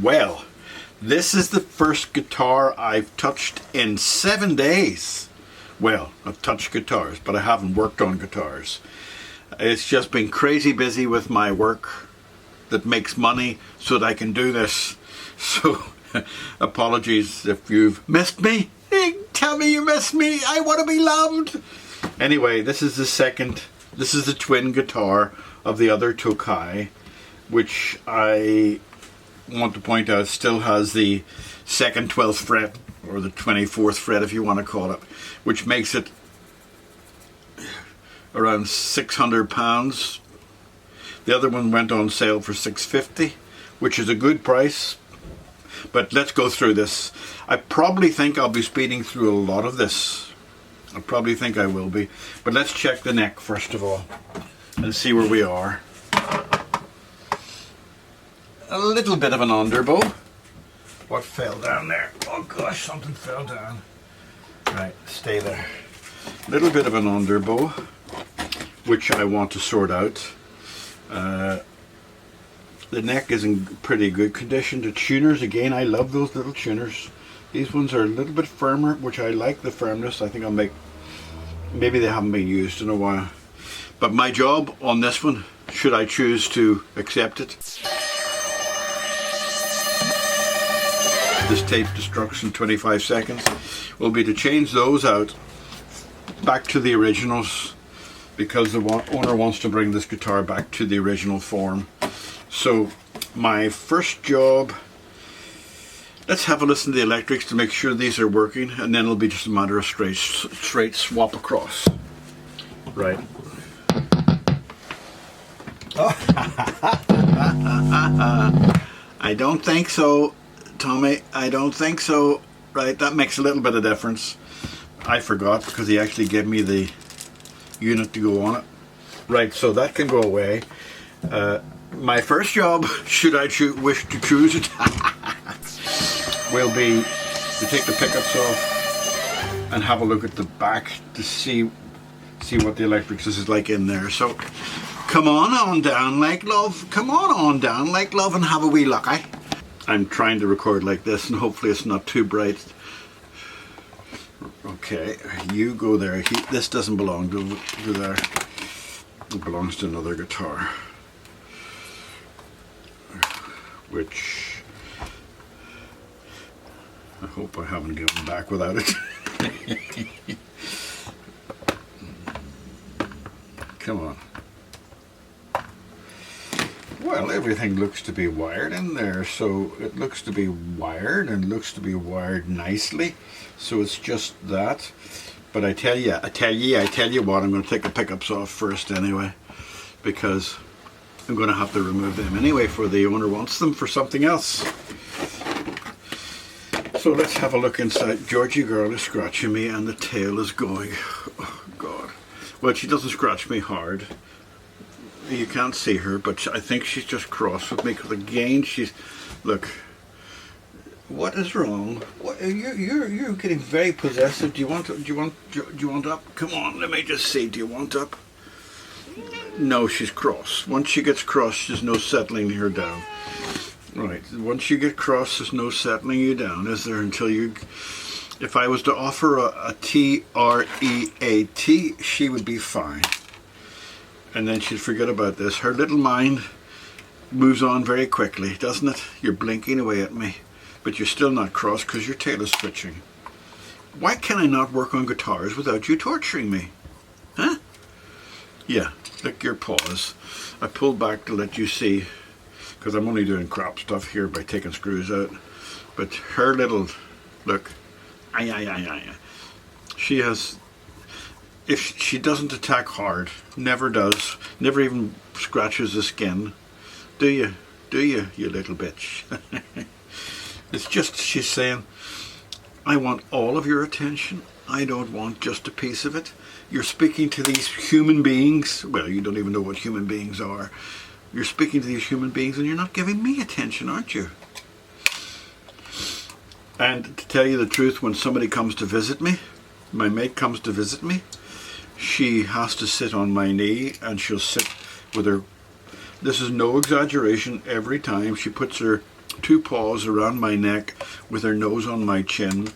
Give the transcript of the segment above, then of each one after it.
Well, this is the first guitar I've touched in 7 days. Well, I've touched guitars, but I haven't worked on guitars. It's just been crazy busy with my work that makes money so that I can do this. So, apologies if you've missed me. Tell me you missed me. I want to be loved. Anyway, this is the twin guitar of the other Tokai, which I want to point out still has the second 12th fret, or the 24th fret if you want to call it, which makes it around £600. The other one went on sale for $650, which is a good price. But let's go through this. I probably think I'll be speeding through a lot of this. I probably think I will be. But let's check the neck first of all and see where we are. A little bit of an underbow. What fell down there? Oh gosh, something fell down. Right, stay there. A little bit of an underbow, which I want to sort out. The neck is in pretty good condition. The tuners, again, I love those little tuners. These ones are a little bit firmer, which I like the firmness. I think I'll make, maybe they haven't been used in a while. But my job on this one, should I choose to accept it, this tape destruction 25 seconds, will be to change those out back to the originals, because the owner wants to bring this guitar back to the original form. So my first job, let's have a listen to the electrics to make sure these are working, and then it'll be just a matter of straight swap across. Right. Oh. I don't think so, Tommy. I don't think so. Right, that makes a little bit of difference. I forgot because he actually gave me the unit to go on it. Right, so that can go away. My first job, should I wish to choose it, will be to take the pickups off and have a look at the back to see what the electrics is like in there. So come on down like love. Come on down like love and have a wee look, eh? I'm trying to record like this and hopefully it's not too bright. Okay, you go there. This doesn't belong to there. It belongs to another guitar, which I hope I haven't given back without it. Come on. Well, everything looks to be wired in there, so it looks to be wired and looks to be wired nicely. So it's just that. But I tell you what, I'm going to take the pickups off first anyway, because I'm going to have to remove them anyway, for the owner wants them for something else. So let's have a look inside. Georgie girl is scratching me and the tail is going. Oh God. Well, she doesn't scratch me hard. You can't see her, but I think she's just cross with me because again she's, look. What is wrong? What, you're getting very possessive. Do you want up? Come on, let me just see. Do you want up? No, she's cross. Once she gets cross, there's no settling her down. Right. Once you get cross, there's no settling you down, is there? Until you. If I was to offer a T-R-E-A-T, she would be fine. And then she'd forget about this. Her little mind moves on very quickly, doesn't it? You're blinking away at me. But you're still not cross because your tail is switching. Why can I not work on guitars without you torturing me? Huh? Yeah, lick your paws. I pulled back to let you see, because I'm only doing crop stuff here by taking screws out. But her little, look, she has, if she doesn't attack hard, never does, never even scratches the skin. Do you? Do you, you little bitch? It's just, she's saying, I want all of your attention. I don't want just a piece of it. You're speaking to these human beings. Well, you don't even know what human beings are. You're speaking to these human beings and you're not giving me attention, aren't you? And to tell you the truth, when somebody comes to visit me, my mate comes to visit me, she has to sit on my knee and she'll sit with her, this is no exaggeration, every time she puts her two paws around my neck with her nose on my chin,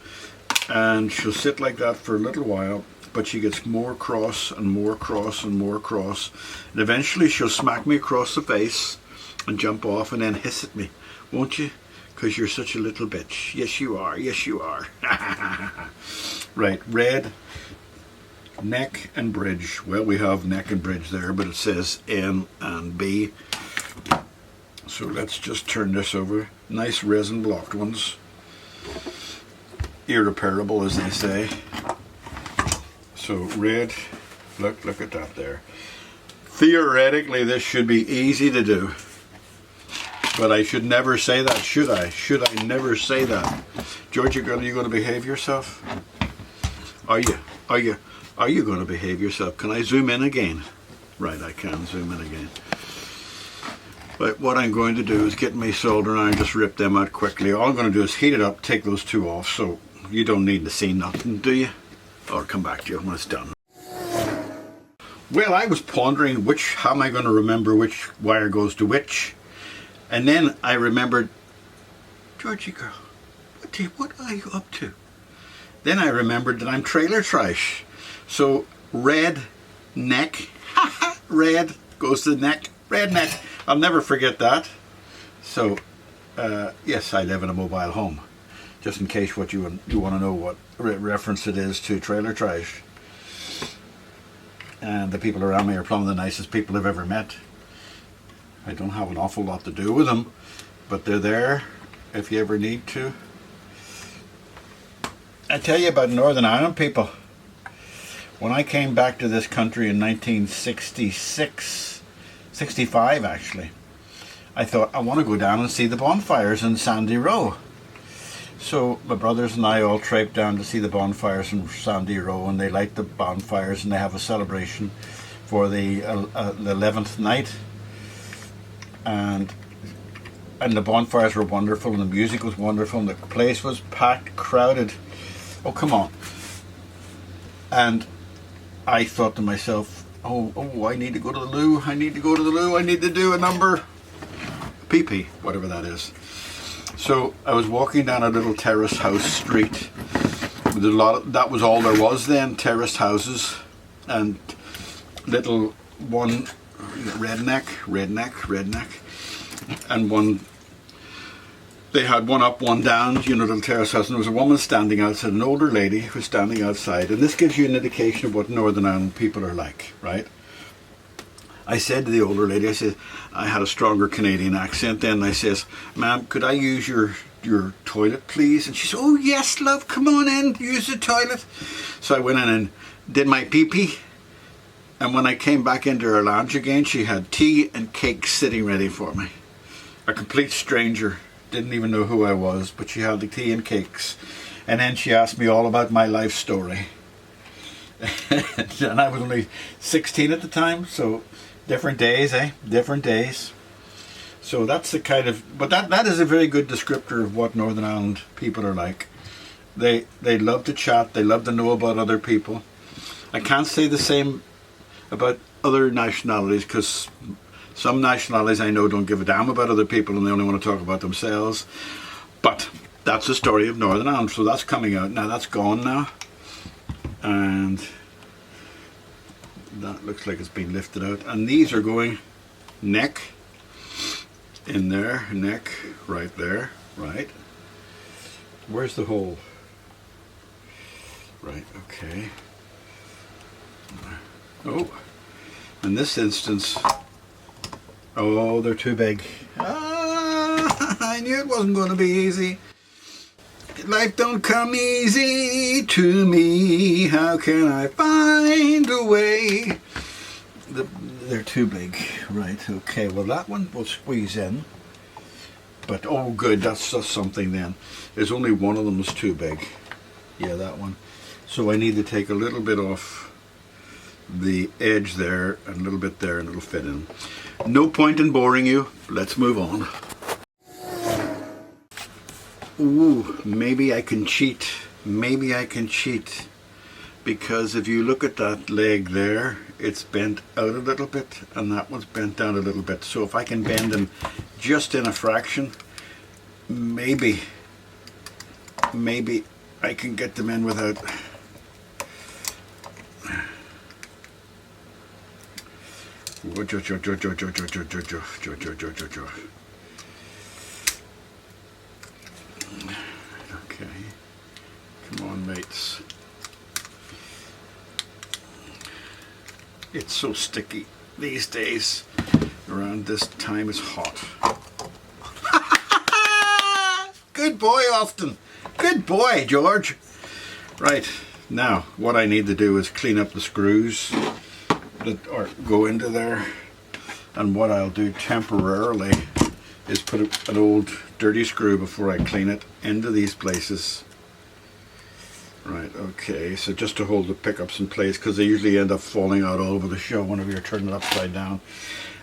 and she'll sit like that for a little while, but she gets more cross and more cross and more cross, and eventually she'll smack me across the face and jump off and then hiss at me. Won't you? Because you're such a little bitch. Yes you are, yes you are. Right, red, neck and bridge. Well, we have neck and bridge there, but it says N and B. So let's just turn this over. Nice resin blocked ones. Irreparable, as they say. So red, look at that there. Theoretically, this should be easy to do. But I should never say that, should I? Should I never say that? Georgia girl, are you going to behave yourself? Are you? Are you going to behave yourself? Can I zoom in again? Right, I can zoom in again. But what I'm going to do is get my soldering iron, just rip them out quickly. All I'm going to do is heat it up, take those two off, so you don't need to see nothing, do you? Or come back to you when it's done. Well, I was pondering how am I going to remember which wire goes to which? And then I remembered, Georgie girl, what are you up to? Then I remembered that I'm trailer trash. So red neck, red goes to the neck, red neck. I'll never forget that. So yes, I live in a mobile home. Just in case you want to know what reference it is to trailer trash. And the people around me are probably the nicest people I've ever met. I don't have an awful lot to do with them, but they're there if you ever need to. I tell you about Northern Ireland people. When I came back to this country in 1965 actually, I thought I want to go down and see the bonfires in Sandy Row. So my brothers and I all traiped down to see the bonfires in Sandy Row, and they light the bonfires and they have a celebration for the 11th night. And the bonfires were wonderful, and the music was wonderful, and the place was packed, crowded. Oh, come on. And I thought to myself, oh, I need to go to the loo, I need to go to the loo, I need to do a number, PP, whatever that is. So I was walking down a little terrace house street. With that was all there was then, terraced houses, and little one redneck, and one. They had one up, one down, little terrace house, and there was a woman standing outside, an older lady who was standing outside, and this gives you an indication of what Northern Ireland people are like, right? I said to the older lady, I said, I had a stronger Canadian accent then, and I says, ma'am, could I use your toilet, please? And she said, oh yes, love, come on in, use the toilet. So I went in and did my pee-pee, and when I came back into her lounge again, she had tea and cake sitting ready for me. A complete stranger. Didn't even know who I was, but she had the tea and cakes. And then she asked me all about my life story. And I was only 16 at the time, so different days, eh? Different days. So that's the kind of, but that is a very good descriptor of what Northern Ireland people are like. They love to chat, they love to know about other people. I can't say the same about other nationalities, because some nationalities I know don't give a damn about other people and they only want to talk about themselves. But that's the story of Northern Ireland. So that's coming out now. That's gone now. And that looks like it's been lifted out. And these are going neck in there, neck right there, right. Where's the hole? Right, okay. Oh, in this instance, oh, they're too big. I knew it wasn't going to be easy. Life don't come easy to me. How can I find a way? They're too big. Right, okay. Well, that one will squeeze in. But, oh, good. That's just something then. There's only one of them that's too big. Yeah, that one. So I need to take a little bit off the edge there and a little bit there, and it'll fit in. No point in boring you. Let's move on. Ooh, maybe I can cheat. Maybe I can cheat. Because if you look at that leg there, it's bent out a little bit, and that one's bent down a little bit. So if I can bend them just in a fraction, maybe I can get them in without. Okay, come on, mates. It's so sticky these days. Around this time it's hot. Good boy, Austin. Good boy, George. Right, now what I need to do is clean up the screws that go into there. And what I'll do temporarily is put an old dirty screw before I clean it into these places. Right, okay, so just to hold the pickups in place, because they usually end up falling out all over the show whenever you're turning it upside down.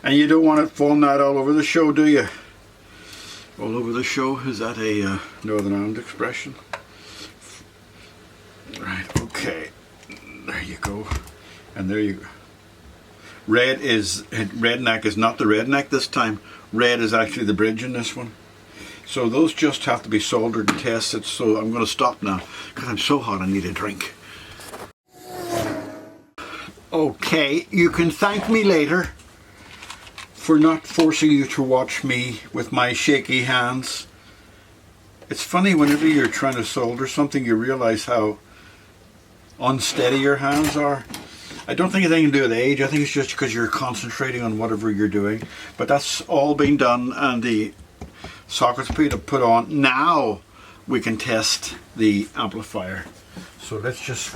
And you don't want it falling out all over the show, do you? All over the show, is that a Northern Ireland expression? Right, okay, there you go, and there you go. Red neck is not the red neck this time. Red is actually the bridge in this one. So those just have to be soldered and tested. So I'm going to stop now because I'm so hot I need a drink. Okay, you can thank me later for not forcing you to watch me with my shaky hands. It's funny, whenever you're trying to solder something, you realize how unsteady your hands are. I don't think it's anything to do with age. I think it's just because you're concentrating on whatever you're doing. But that's all been done, and the sockets put on. Now we can test the amplifier. So let's just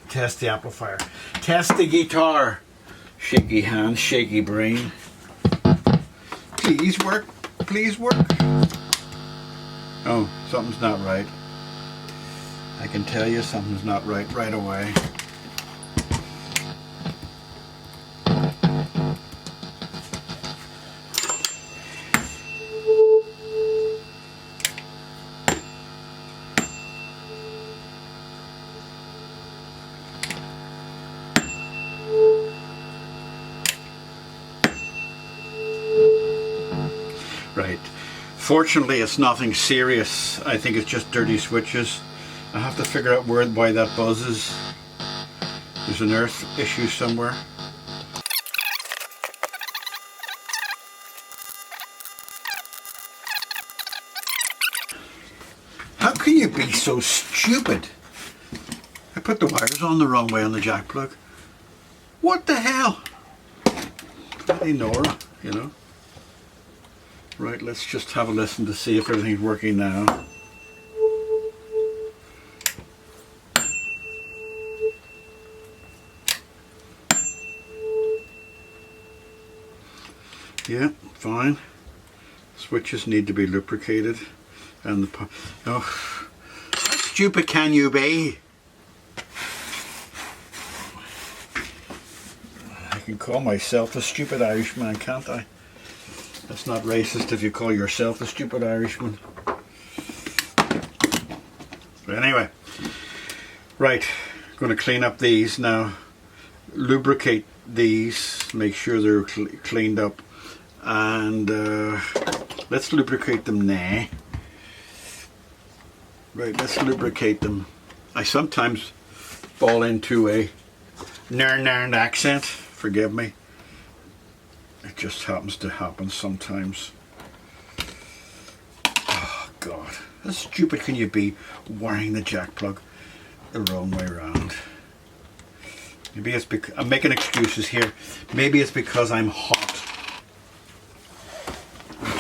test the amplifier. Test the guitar. Shaky hands, shaky brain. Please work. Please work. Oh, something's not right. I can tell you something's not right away. Right. Fortunately, it's nothing serious. I think it's just dirty switches. I have to figure out why that buzzes. There's an earth issue somewhere. How can you be so stupid? I put the wires on the wrong way on the jack plug. What the hell? Bloody Nora, you know. Right, let's just have a listen to see if everything's working now. Yeah, fine. Switches need to be lubricated, and how stupid can you be? I can call myself a stupid Irishman, can't I? That's not racist if you call yourself a stupid Irishman. But anyway, right, I'm going to clean up these now. Lubricate these, make sure they're cleaned up. And let's lubricate them now. Right, let's lubricate them. I sometimes fall into a narn accent, forgive me. It just happens to happen sometimes. Oh God, how stupid can you be wiring the jack plug the wrong way around? Maybe it's because I'm making excuses here. Maybe it's because I'm hot.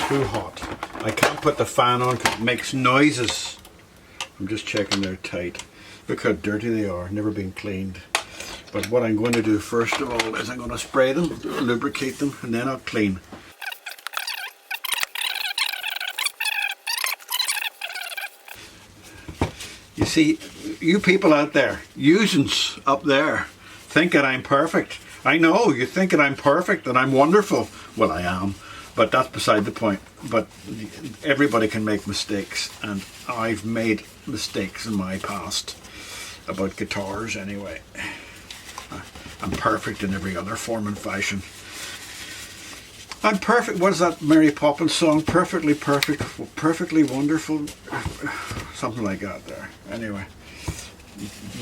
Too hot. I can't put the fan on because it makes noises. I'm just checking they're tight. Look how dirty they are, never been cleaned. But what I'm going to do first of all is I'm going to spray them, lubricate them, and then I'll clean. You see, you people out there, usins up there, think that I'm perfect. I know, you think that I'm perfect and I'm wonderful. Well, I am. But that's beside the point. But everybody can make mistakes, and I've made mistakes in my past about guitars anyway. I'm perfect in every other form and fashion. I'm perfect. What is that Mary Poppins song? Perfectly perfect, perfectly wonderful, something like that there. Anyway,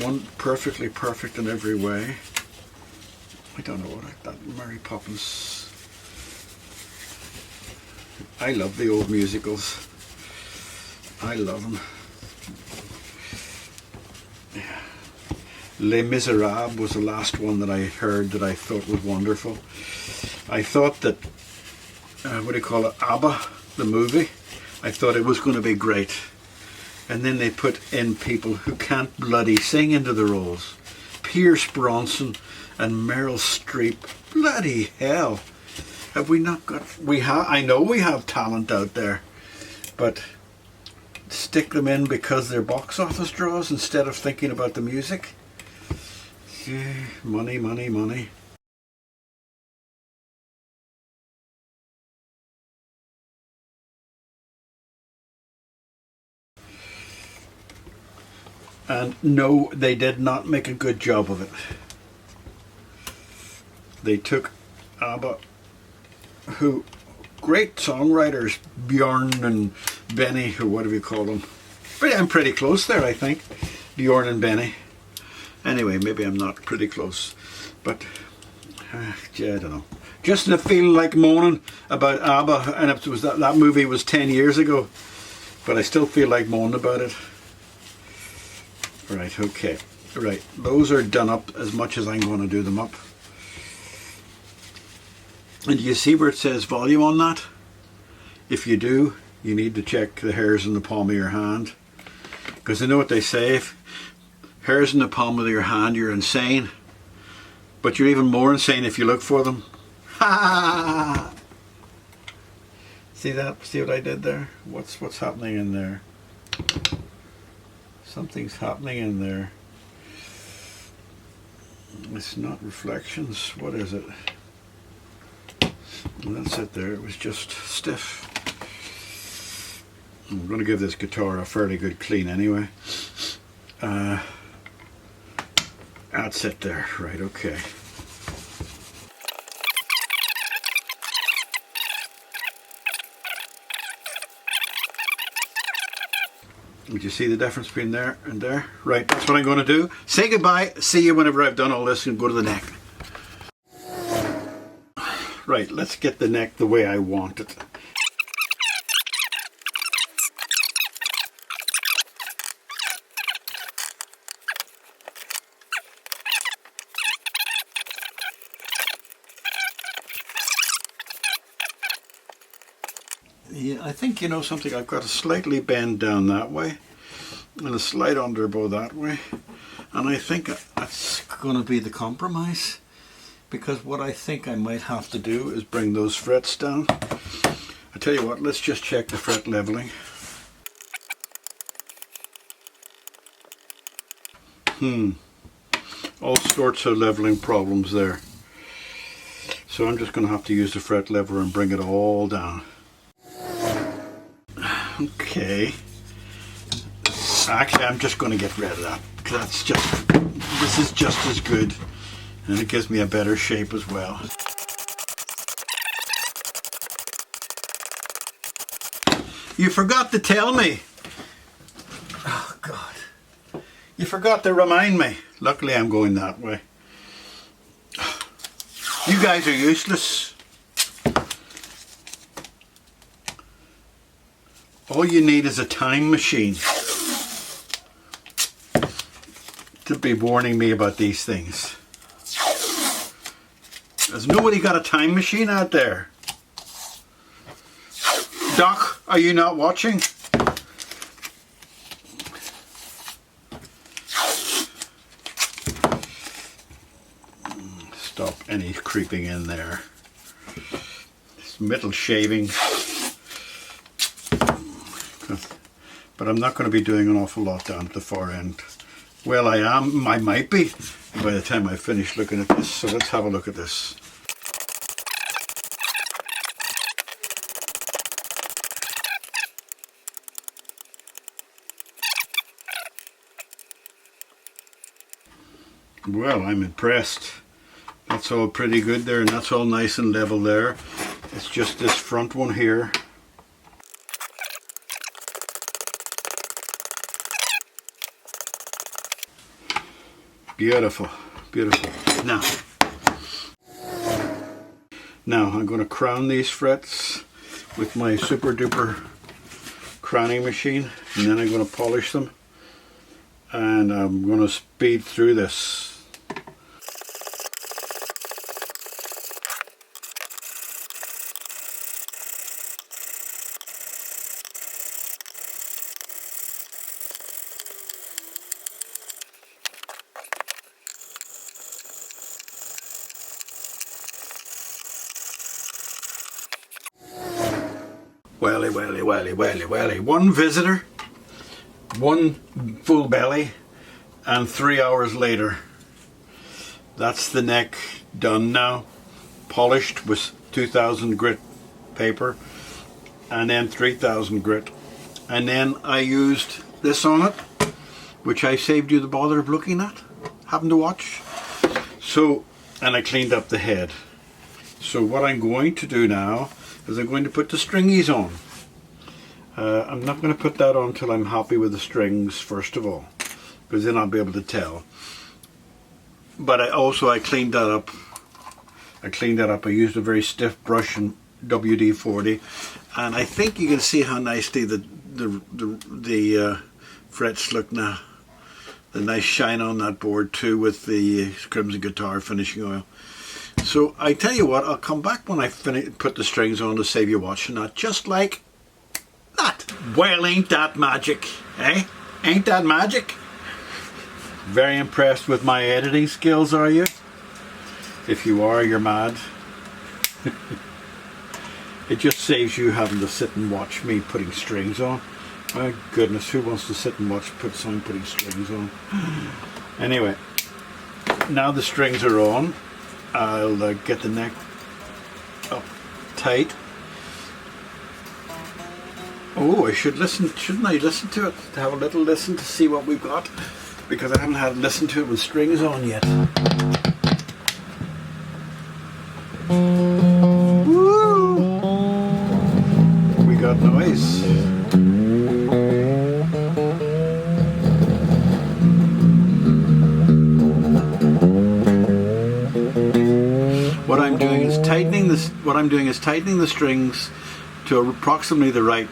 one perfectly perfect in every way. I don't know what that Mary Poppins. I love the old musicals. I love them. Yeah. Les Miserables was the last one that I heard that I thought was wonderful. I thought that, what do you call it, ABBA, the movie, I thought it was going to be great. And then they put in people who can't bloody sing into the roles. Pierce Bronson and Meryl Streep. Bloody hell. Have we not got... I know we have talent out there, but stick them in because they're box office draws instead of thinking about the music. Yeah, money, money, money. And no, they did not make a good job of it. They took ABBA, who, great songwriters, Bjorn and Benny, or whatever you call them. But I'm pretty close there, I think. Bjorn and Benny. Anyway, maybe I'm not pretty close. But, yeah, I don't know. Just the feeling like moaning about ABBA, and it was that movie was 10 years ago. But I still feel like moaning about it. Right, okay. Right, those are done up as much as I'm going to do them up. And do you see where it says volume on that? If you do, you need to check the hairs in the palm of your hand. Because I know what they say, if hairs in the palm of your hand, you're insane. But you're even more insane if you look for them. Ha! See that? See what I did there? What's happening in there? Something's happening in there. It's not reflections. What is it? Well, that's it there. It was just stiff. I'm going to give this guitar a fairly good clean anyway. That's it there. Right, okay. Did you see the difference between there and there? Right, that's what I'm going to do. Say goodbye. See you whenever I've done all this and go to the neck. Right, let's get the neck the way I want it. Yeah, I think, you know something, I've got a slightly bend down that way and a slight underbow that way, and I think that's going to be the compromise, because what I think I might have to do is bring those frets down. I tell you what, let's just check the fret leveling. All sorts of leveling problems there. So I'm just going to have to use the fret lever and bring it all down. Okay. Actually, I'm just going to get rid of that. This is just as good. And it gives me a better shape as well. You forgot to tell me. Oh, God. You forgot to remind me. Luckily, I'm going that way. You guys are useless. All you need is a time machine to be warning me about these things. Has nobody got a time machine out there? Doc, are you not watching? Stop any creeping in there. It's metal shaving. But I'm not going to be doing an awful lot down at the far end. Well, I might be by the time I finish looking at this. So let's have a look at this. Well, I'm impressed. That's all pretty good there, and that's all nice and level there. It's just this front one here. Beautiful, beautiful. Now I'm going to crown these frets with my super duper crowning machine, and then I'm going to polish them, and I'm going to speed through this. Welly. One visitor, one full belly, and 3 hours later. That's the neck done now. Polished with 2000 grit paper, and then 3000 grit. And then I used this on it, which I saved you the bother of looking at, having to watch. So, and I cleaned up the head. So what I'm going to do now is I'm going to put the stringies on. I'm not going to put that on until I'm happy with the strings first of all, because then I'll be able to tell. But I cleaned that up. I used a very stiff brush in WD-40, and I think you can see how nicely the frets look now. The nice shine on that board too, with the Crimson Guitar finishing oil. So I tell you what, I'll come back when I put the strings on to save you watching that, just like that. Well, ain't that magic, eh? Ain't that magic? Very impressed with my editing skills, are you? If you are, you're mad. It just saves you having to sit and watch me putting strings on. My goodness, who wants to sit and watch someone putting strings on? Anyway, now the strings are on, I'll get the neck up tight. Oh, I should listen, shouldn't I listen to it? To have a little listen to see what we've got, because I haven't had to listen to it with strings on yet. Woo! We got noise. What I'm doing is tightening the strings to approximately the right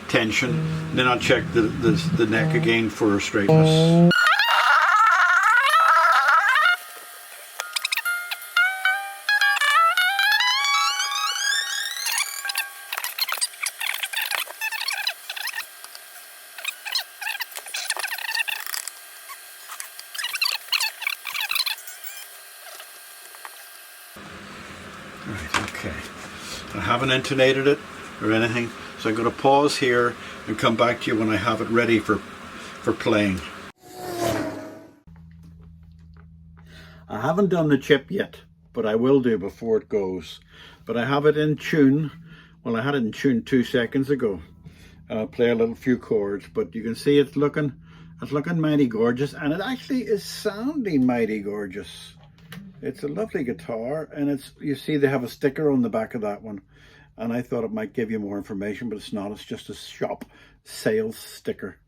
tension. Then I'll check the neck again for straightness. Right, okay. I haven't intonated it or anything, so I'm going to pause here and come back to you when I have it ready for playing. I haven't done the chip yet, but I will do before it goes. But I have it in tune. Well, I had it in tune 2 seconds ago. I'll play a few chords, but you can see it's looking mighty gorgeous, and it actually is sounding mighty gorgeous. It's a lovely guitar, and you see they have a sticker on the back of that one, and I thought it might give you more information, but it's not. It's just a shop sales sticker.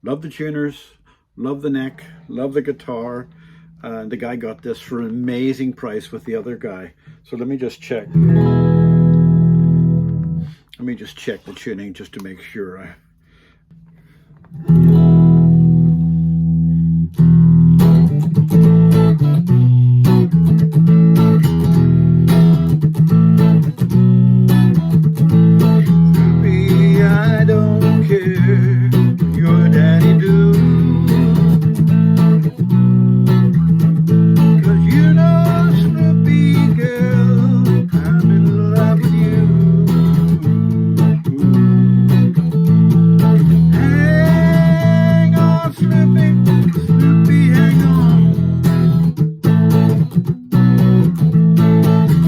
Love the tuners, love the neck, love the guitar, and the guy got this for an amazing price with the other guy. So let me just check. Let me just check the tuning just to make sure. I don't care if your daddy do, 'cause you know, Snoopy girl, I'm in love with you. Hang on, Snoopy, Snoopy, hang on.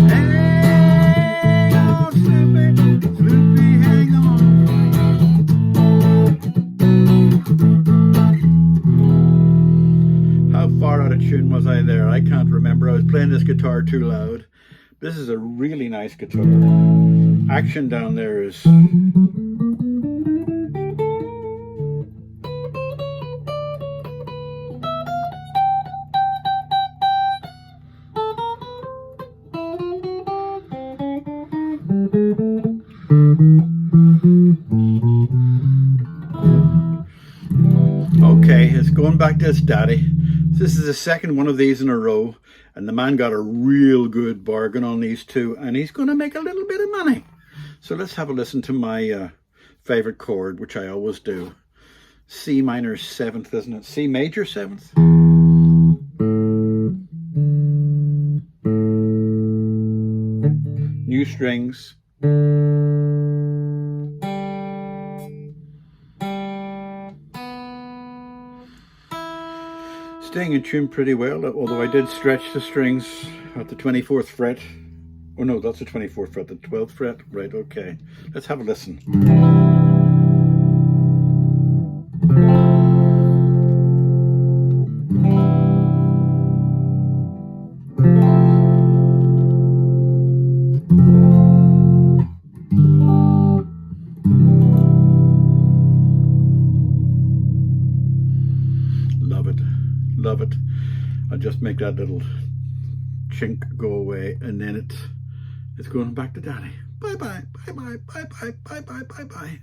Hang on, Snoopy, Snoopy, hang on. How far out of tune was I there? I can't remember. I was playing this guitar too loud. This is a really nice guitar. Action down there is... Okay, it's going back to its daddy. This is the second one of these in a row, and the man got a real good bargain on these two, and he's going to make a little bit of money. So let's have a listen to my favorite chord, which I always do. C minor 7th, isn't it? C major 7th. New strings. Staying in tune pretty well, although I did stretch the strings at the 24th fret. Oh no, that's the 24th fret, the 12th fret. Right, okay. Let's have a listen. Love it. I'll just make that little chink go away, and then it's going back to daddy. Bye bye, bye bye, bye bye, bye bye, bye bye.